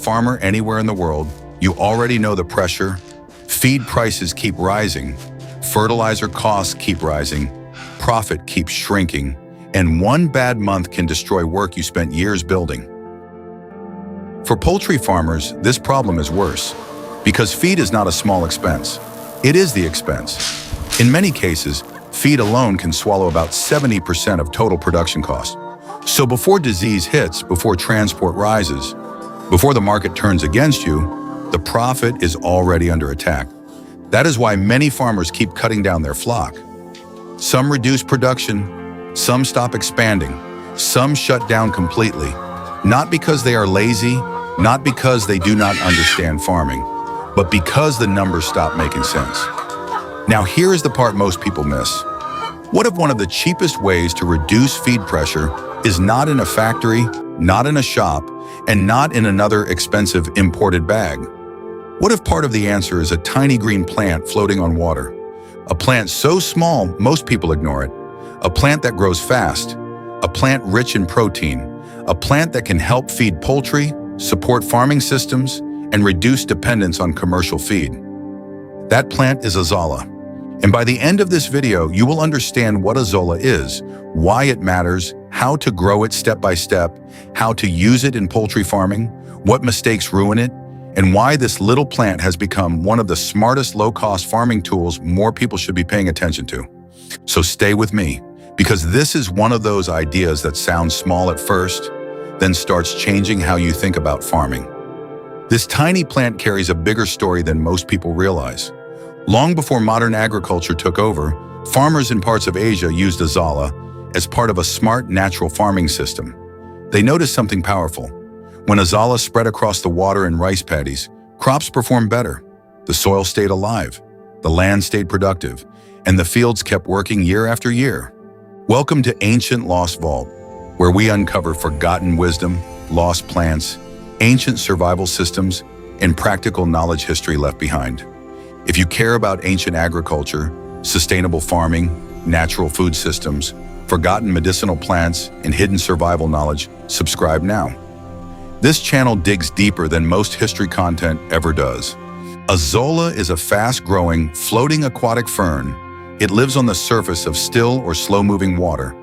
Farmer anywhere in the world, you already know the pressure. Feed prices keep rising, fertilizer costs keep rising, profit keeps shrinking, and one bad month can destroy work you spent years building. For poultry farmers, this problem is worse, because feed is not a small expense. It is the expense. In many cases, feed alone can swallow about 70% of total production cost. So before disease hits, before transport rises, before the market turns against you, the profit is already under attack. That is why many farmers keep cutting down their flock. Some reduce production, some stop expanding, some shut down completely, not because they are lazy, not because they do not understand farming, but because the numbers stop making sense. Now here is the part most people miss. What if one of the cheapest ways to reduce feed pressure is not in a factory, not in a shop, and not in another expensive imported bag? What if part of the answer is a tiny green plant floating on water? A plant so small, most people ignore it. A plant that grows fast. A plant rich in protein. A plant that can help feed poultry, support farming systems, and reduce dependence on commercial feed. That plant is Azolla. And by the end of this video, you will understand what Azolla is, why it matters, how to grow it step by step, how to use it in poultry farming, what mistakes ruin it, and why this little plant has become one of the smartest low-cost farming tools more people should be paying attention to. So stay with me, because this is one of those ideas that sounds small at first, then starts changing how you think about farming. This tiny plant carries a bigger story than most people realize. Long before modern agriculture took over, farmers in parts of Asia used Azolla as part of a smart natural farming system. They noticed something powerful. When Azolla spread across the water in rice paddies, crops performed better. The soil stayed alive, the land stayed productive, and the fields kept working year after year. Welcome to Ancient Lost Vault, where we uncover forgotten wisdom, lost plants, ancient survival systems, and practical knowledge history left behind. If you care about ancient agriculture, sustainable farming, natural food systems, forgotten medicinal plants, and hidden survival knowledge, subscribe now. This channel digs deeper than most history content ever does. Azolla is a fast-growing, floating aquatic fern. It lives on the surface of still or slow-moving water.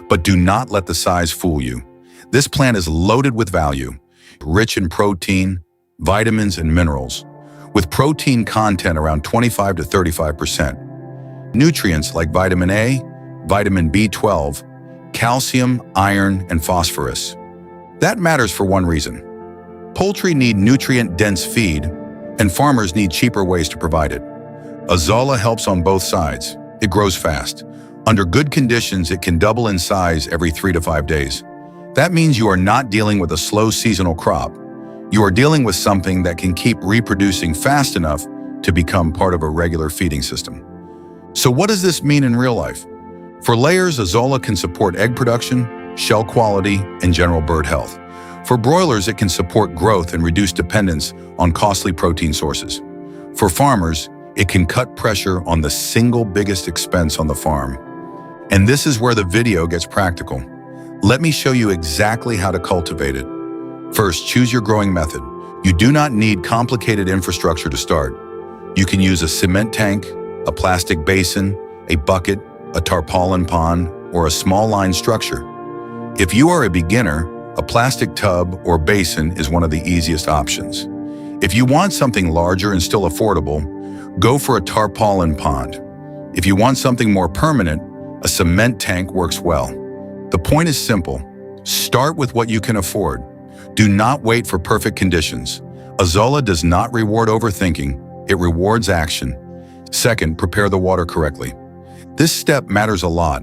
But do not let the size fool you. This plant is loaded with value, rich in protein, vitamins, and minerals, with protein content around 25 to 35%. Nutrients like vitamin A, vitamin B12, calcium, iron, and phosphorus. That matters for one reason. Poultry need nutrient-dense feed, and farmers need cheaper ways to provide it. Azolla helps on both sides. It grows fast. Under good conditions, it can double in size every 3 to 5 days. That means you are not dealing with a slow seasonal crop. You are dealing with something that can keep reproducing fast enough to become part of a regular feeding system. So what does this mean in real life? For layers, Azolla can support egg production, shell quality, and general bird health. For broilers, it can support growth and reduce dependence on costly protein sources. For farmers, it can cut pressure on the single biggest expense on the farm. And this is where the video gets practical. Let me show you exactly how to cultivate it. First, choose your growing method. You do not need complicated infrastructure to start. You can use a cement tank, a plastic basin, a bucket, a tarpaulin pond, or a small line structure. If you are a beginner, a plastic tub or basin is one of the easiest options. If you want something larger and still affordable, go for a tarpaulin pond. If you want something more permanent, a cement tank works well. The point is simple. Start with what you can afford. Do not wait for perfect conditions. Azolla does not reward overthinking, it rewards action. Second, prepare the water correctly. This step matters a lot.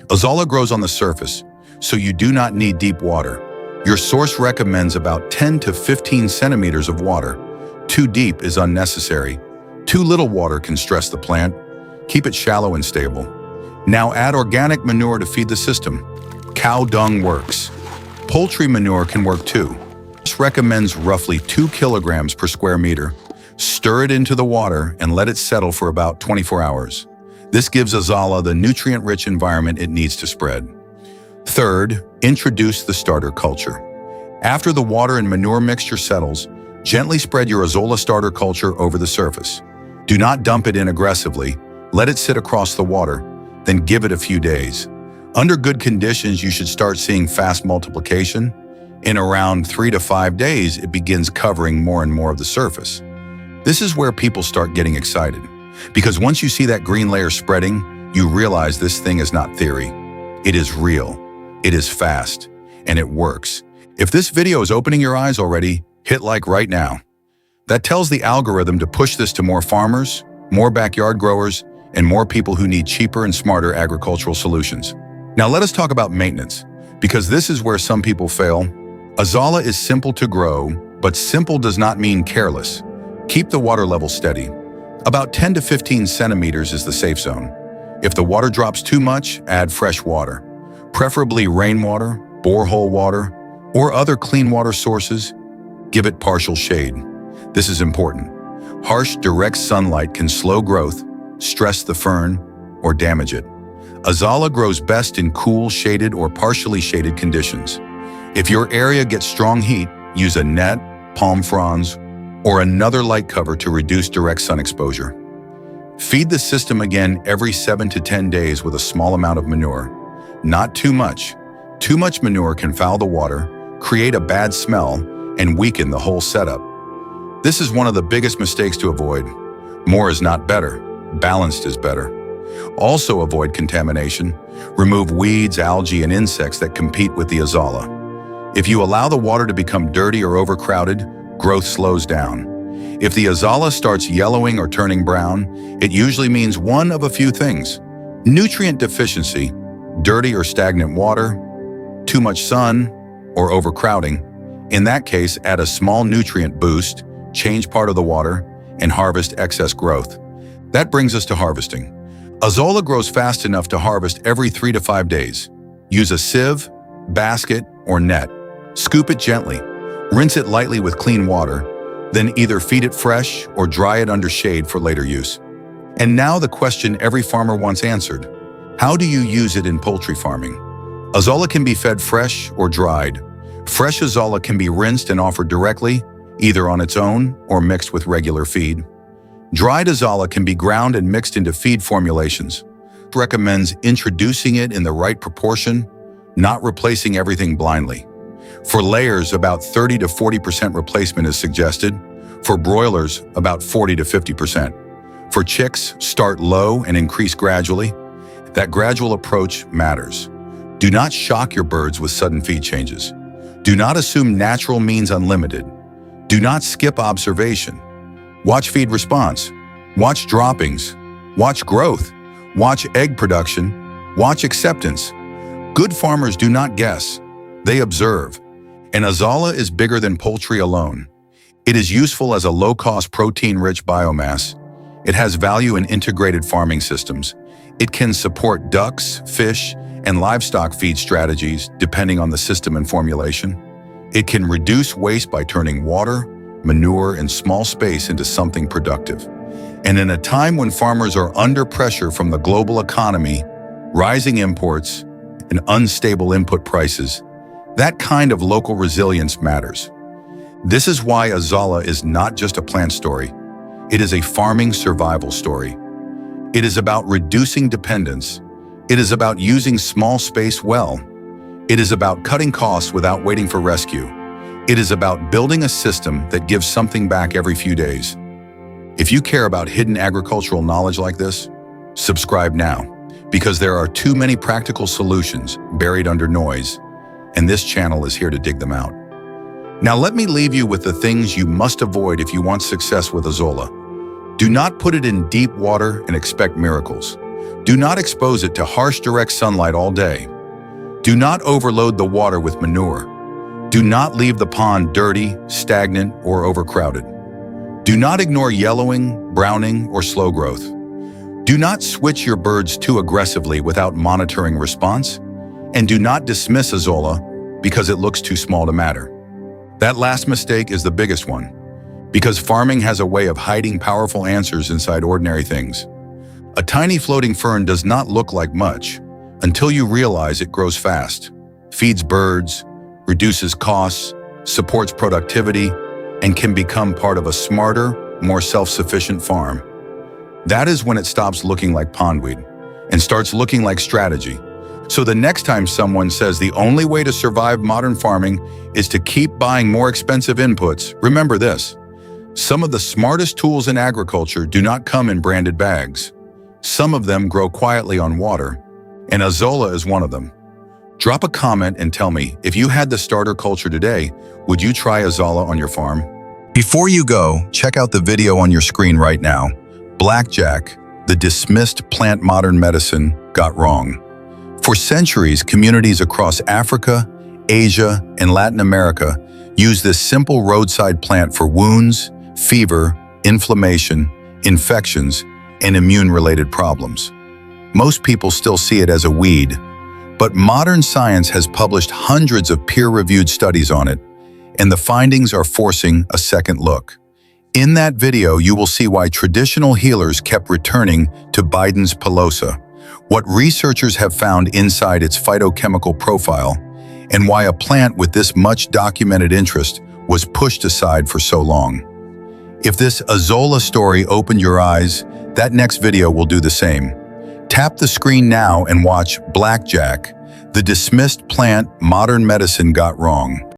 Azolla grows on the surface, so you do not need deep water. Your source recommends about 10 to 15 centimeters of water. Too deep is unnecessary. Too little water can stress the plant. Keep it shallow and stable. Now add organic manure to feed the system. Cow dung works. Poultry manure can work too. This recommends roughly 2 kilograms per square meter. Stir it into the water and let it settle for about 24 hours. This gives Azolla the nutrient-rich environment it needs to spread. Third, introduce the starter culture. After the water and manure mixture settles, Gently spread your Azolla starter culture over the surface. Do not dump it in aggressively. Let it sit across the water, then give it a few days. Under good conditions, you should start seeing fast multiplication. In around 3 to 5 days, it begins covering more and more of the surface. This is where people start getting excited, because once you see that green layer spreading, you realize this thing is not theory. It is real, it is fast, and it works. If this video is opening your eyes already, hit like right now. That tells the algorithm to push this to more farmers, more backyard growers, and more people who need cheaper and smarter agricultural solutions. Now let us talk about maintenance, because this is where some people fail. Azolla is simple to grow, but simple does not mean careless. Keep the water level steady. About 10 to 15 centimeters is the safe zone. If the water drops too much, add fresh water, preferably rainwater, borehole water, or other clean water sources. Give it partial shade. This is important. Harsh, direct sunlight can slow growth, stress the fern, or damage it. Azolla grows best in cool, shaded, or partially shaded conditions. If your area gets strong heat, use a net, palm fronds, or another light cover to reduce direct sun exposure. Feed the system again every 7 to 10 days with a small amount of manure. Not too much. Too much manure can foul the water, create a bad smell, and weaken the whole setup. This is one of the biggest mistakes to avoid. More is not better. Balanced is better. Also avoid contamination. Remove weeds, algae, and insects that compete with the Azolla. If you allow the water to become dirty or overcrowded, growth slows down. If the Azolla starts yellowing or turning brown, it usually means one of a few things: nutrient deficiency, dirty or stagnant water, too much sun, or overcrowding. In that case, add a small nutrient boost, change part of the water, and harvest excess growth. That brings us to harvesting. Azolla grows fast enough to harvest every 3 to 5 days. Use a sieve, basket, or net. Scoop it gently. Rinse it lightly with clean water, then either feed it fresh or dry it under shade for later use. And now the question every farmer wants answered: how do you use it in poultry farming? Azolla can be fed fresh or dried. Fresh Azolla can be rinsed and offered directly, either on its own or mixed with regular feed. Dried Azolla can be ground and mixed into feed formulations. Recommends introducing it in the right proportion, not replacing everything blindly. For layers, about 30 to 40% replacement is suggested. For broilers, about 40 to 50%. For chicks, start low and increase gradually. That gradual approach matters. Do not shock your birds with sudden feed changes. Do not assume natural means unlimited. Do not skip observation. Watch feed response. Watch droppings. Watch growth. Watch egg production. Watch acceptance. Good farmers do not guess. They observe. And Azolla is bigger than poultry alone. It is useful as a low-cost, protein-rich biomass. It has value in integrated farming systems. It can support ducks, fish, and livestock feed strategies depending on the system and formulation. It can reduce waste by turning water, manure, and small space into something productive. And in a time when farmers are under pressure from the global economy, rising imports, and unstable input prices, that kind of local resilience matters. This is why Azolla is not just a plant story. It is a farming survival story. It is about reducing dependence. It is about using small space well. It is about cutting costs without waiting for rescue. It is about building a system that gives something back every few days. If you care about hidden agricultural knowledge like this, subscribe now, because there are too many practical solutions buried under noise, and this channel is here to dig them out. Now let me leave you with the things you must avoid if you want success with Azolla. Do not put it in deep water and expect miracles. Do not expose it to harsh direct sunlight all day. Do not overload the water with manure. Do not leave the pond dirty, stagnant, or overcrowded. Do not ignore yellowing, browning, or slow growth. Do not switch your birds too aggressively without monitoring response. And do not dismiss Azolla because it looks too small to matter. That last mistake is the biggest one, because farming has a way of hiding powerful answers inside ordinary things. A tiny floating fern does not look like much until you realize it grows fast, feeds birds, reduces costs, supports productivity, and can become part of a smarter, more self-sufficient farm. That is when it stops looking like pondweed and starts looking like strategy. So the next time someone says the only way to survive modern farming is to keep buying more expensive inputs, remember this. Some of the smartest tools in agriculture do not come in branded bags. Some of them grow quietly on water, and Azolla is one of them. Drop a comment and tell me, if you had the starter culture today, would you try Azolla on your farm? Before you go, check out the video on your screen right now. Blackjack, the dismissed plant modern medicine, got wrong. For centuries, communities across Africa, Asia, and Latin America used this simple roadside plant for wounds, fever, inflammation, infections, and immune-related problems. Most people still see it as a weed, but modern science has published hundreds of peer-reviewed studies on it, and the findings are forcing a second look. In that video, you will see why traditional healers kept returning to Biden's pilosa, what researchers have found inside its phytochemical profile, and why a plant with this much documented interest was pushed aside for so long. If this Azolla story opened your eyes, that next video will do the same. Tap the screen now and watch Blackjack, the dismissed plant modern medicine got wrong.